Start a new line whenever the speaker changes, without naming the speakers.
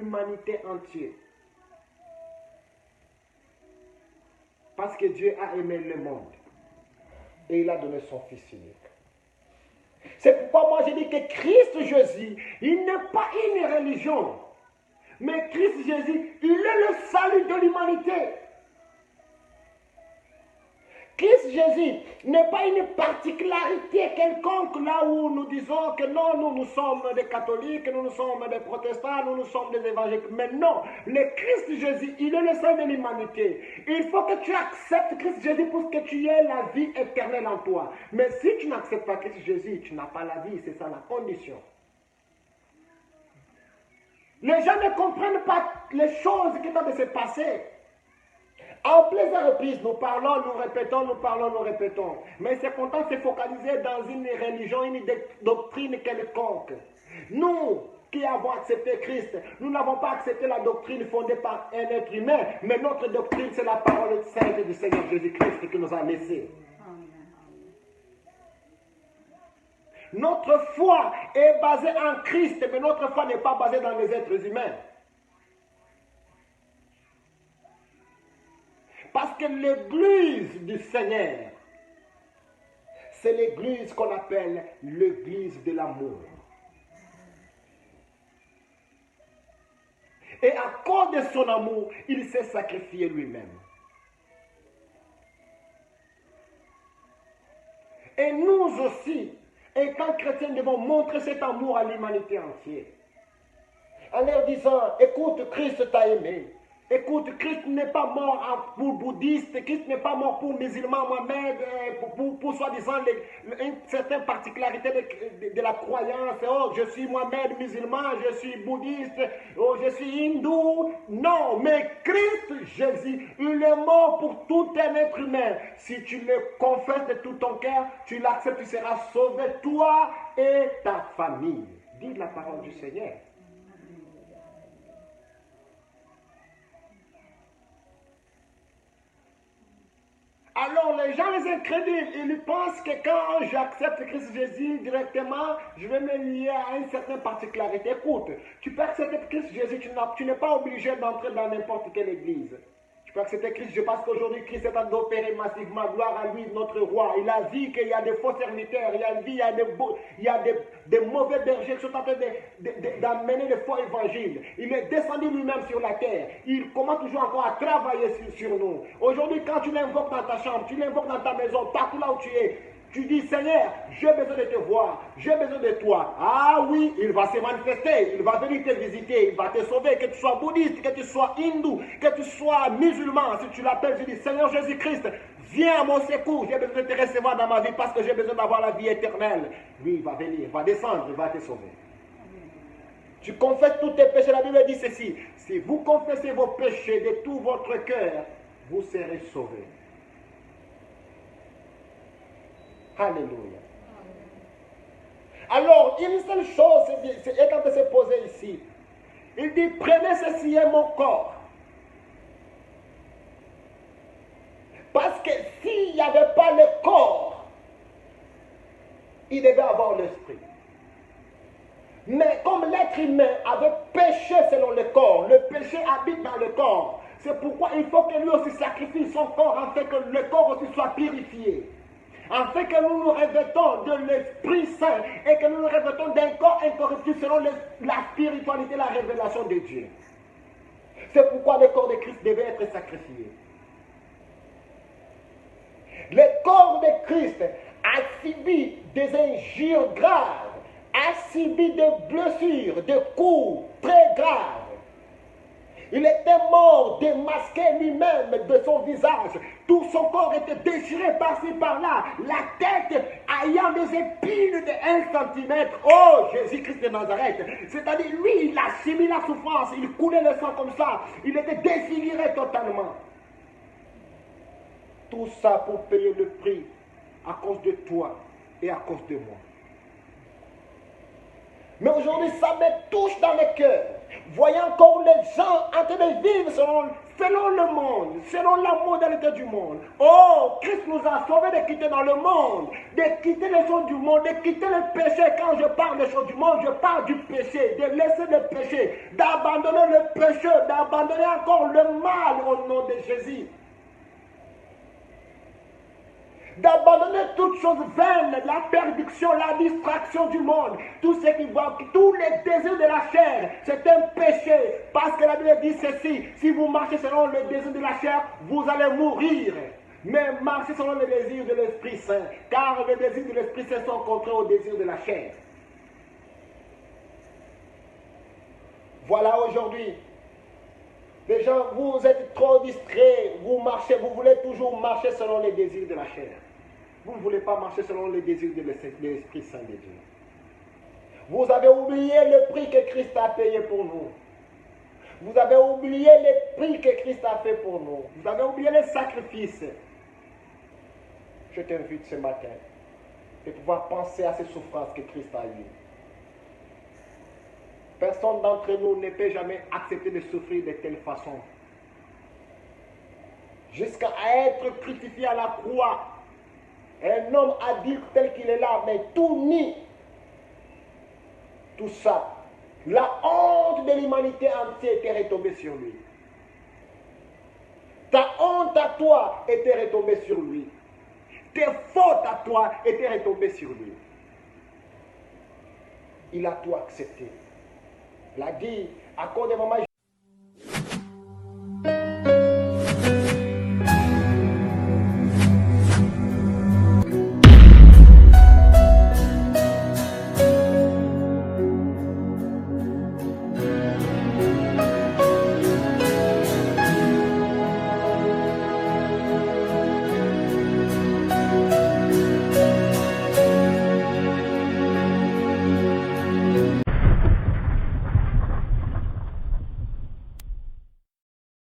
l'humanité entière. Parce que Dieu a aimé le monde et il a donné son Fils unique. C'est pourquoi moi je dis que Christ Jésus, il n'est pas une religion. Mais Christ Jésus, il est le salut de l'humanité. Christ Jésus n'est pas une particularité quelconque là où nous disons que non, nous sommes des catholiques, nous sommes des protestants, nous sommes des évangéliques. Mais non, le Christ Jésus, il est le salut de l'humanité. Il faut que tu acceptes Christ Jésus pour que tu aies la vie éternelle en toi. Mais si tu n'acceptes pas Christ Jésus, tu n'as pas la vie, c'est ça la condition. Les gens ne comprennent pas les choses qui doivent se passer. En plusieurs reprises, nous parlons, nous répétons, nous parlons, nous répétons. Mais c'est content de se focaliser dans une religion, une doctrine quelconque. Nous qui avons accepté Christ, nous n'avons pas accepté la doctrine fondée par un être humain, mais notre doctrine, c'est la parole sainte du Seigneur Jésus-Christ qui nous a laissés. Notre foi est basée en Christ, mais notre foi n'est pas basée dans les êtres humains. Parce que l'église du Seigneur, c'est l'église qu'on appelle l'église de l'amour. Et à cause de son amour, il s'est sacrifié lui-même. Et nous aussi, étant chrétiens, devons montrer cet amour à l'humanité entière. En leur disant, écoute, Christ t'a aimé. Écoute, Christ n'est pas mort pour bouddhistes, Christ n'est pas mort pour musulmans, Mohamed, pour soi-disant une certaine particularité de la croyance. Oh, je suis Mohamed musulman, je suis bouddhiste, oh, je suis hindou. Non, mais Christ Jésus, il est mort pour tout un être humain. Si tu le confesses de tout ton cœur, tu l'acceptes, tu seras sauvé, toi et ta famille. Dis la parole du Seigneur. Alors les gens, les incrédules, ils pensent que quand j'accepte Christ Jésus directement, je vais me lier à une certaine particularité. Écoute, tu peux accepter Christ Jésus, tu n'es pas obligé d'entrer dans n'importe quelle église. Tu peux accepter Christ Jésus parce qu'aujourd'hui Christ est en train d'opérer massivement. Gloire à lui, notre roi. Il a vu qu'il y a des faux serviteurs, il a vu qu'il y a des mauvais bergers qui sont en train d'amener les faux évangiles. Il est descendu lui-même sur la terre. Il commence toujours encore à travailler sur nous. Aujourd'hui, quand tu l'invoques dans ta chambre, tu l'invoques dans ta maison, partout là où tu es, tu dis, Seigneur, j'ai besoin de te voir, j'ai besoin de toi. Ah oui, il va se manifester, il va venir te visiter, il va te sauver, que tu sois bouddhiste, que tu sois hindou, que tu sois musulman. Si tu l'appelles, je dis, Seigneur Jésus-Christ, viens à mon secours, j'ai besoin de te recevoir dans ma vie parce que j'ai besoin d'avoir la vie éternelle. Lui, il va venir, il va descendre, il va te sauver. Tu confesses tous tes péchés, la Bible dit ceci, si vous confessez vos péchés de tout votre cœur, vous serez sauvés. Alléluia. Alors, une seule chose est en train de se poser ici. Il dit, prenez ceci est mon corps. Parce que s'il n'y avait pas le corps, il devait avoir l'esprit. Mais comme l'être humain avait péché selon le corps, le péché habite dans le corps. C'est pourquoi il faut que lui aussi sacrifie son corps afin que le corps aussi soit purifié. Afin que nous nous revêtons de l'Esprit Saint et que nous nous revêtons d'un corps incorruptible selon la spiritualité, la révélation de Dieu. C'est pourquoi le corps de Christ devait être sacrifié. Le corps de Christ a subi des injures graves, a subi des blessures, des coups très graves. Il était mort, démasqué lui-même de son visage. Tout son corps était déchiré par-ci, par-là. La tête ayant des épines de 1 cm. Oh, Jésus-Christ de Nazareth. C'est-à-dire, lui, il a subi la souffrance. Il coulait le sang comme ça. Il était défiguré totalement. Tout ça pour payer le prix à cause de toi et à cause de moi. Mais aujourd'hui, ça me touche dans le cœur. Voyant encore les gens en train de vivre selon selon le monde, selon la modalité du monde. Oh, Christ nous a sauvés de quitter dans le monde, de quitter les choses du monde, de quitter le péché. Quand je parle des choses du monde, je parle du péché, de laisser le péché, d'abandonner le péché, d'abandonner encore le mal au nom de Jésus. D'abandonner toutes choses vaines, la perdition, la distraction du monde, tout ce qui va, tous les désirs de la chair, c'est un péché. Parce que la Bible dit ceci, si vous marchez selon le désir de la chair, vous allez mourir. Mais marchez selon le désir de l'Esprit Saint, car les désirs de l'Esprit Saint sont contraires aux désirs de la chair. Voilà aujourd'hui. Les gens, vous êtes trop distraits, vous marchez, vous voulez toujours marcher selon les désirs de la chair. Vous ne voulez pas marcher selon les désirs de l'Esprit Saint de Dieu. Vous avez oublié le prix que Christ a payé pour nous. Vous avez oublié le prix que Christ a fait pour nous. Vous avez oublié le sacrifice. Je t'invite ce matin de pouvoir penser à ces souffrances que Christ a eues. Personne d'entre nous ne peut jamais accepter de souffrir de telle façon. Jusqu'à être crucifié à la croix. Un homme adulte tel qu'il est là, mais tout nu. Tout ça. La honte de l'humanité entière était retombée sur lui. Ta honte à toi était retombée sur lui. Tes fautes à toi étaient retombées sur lui. Il a tout accepté. Il a dit, à cause des moments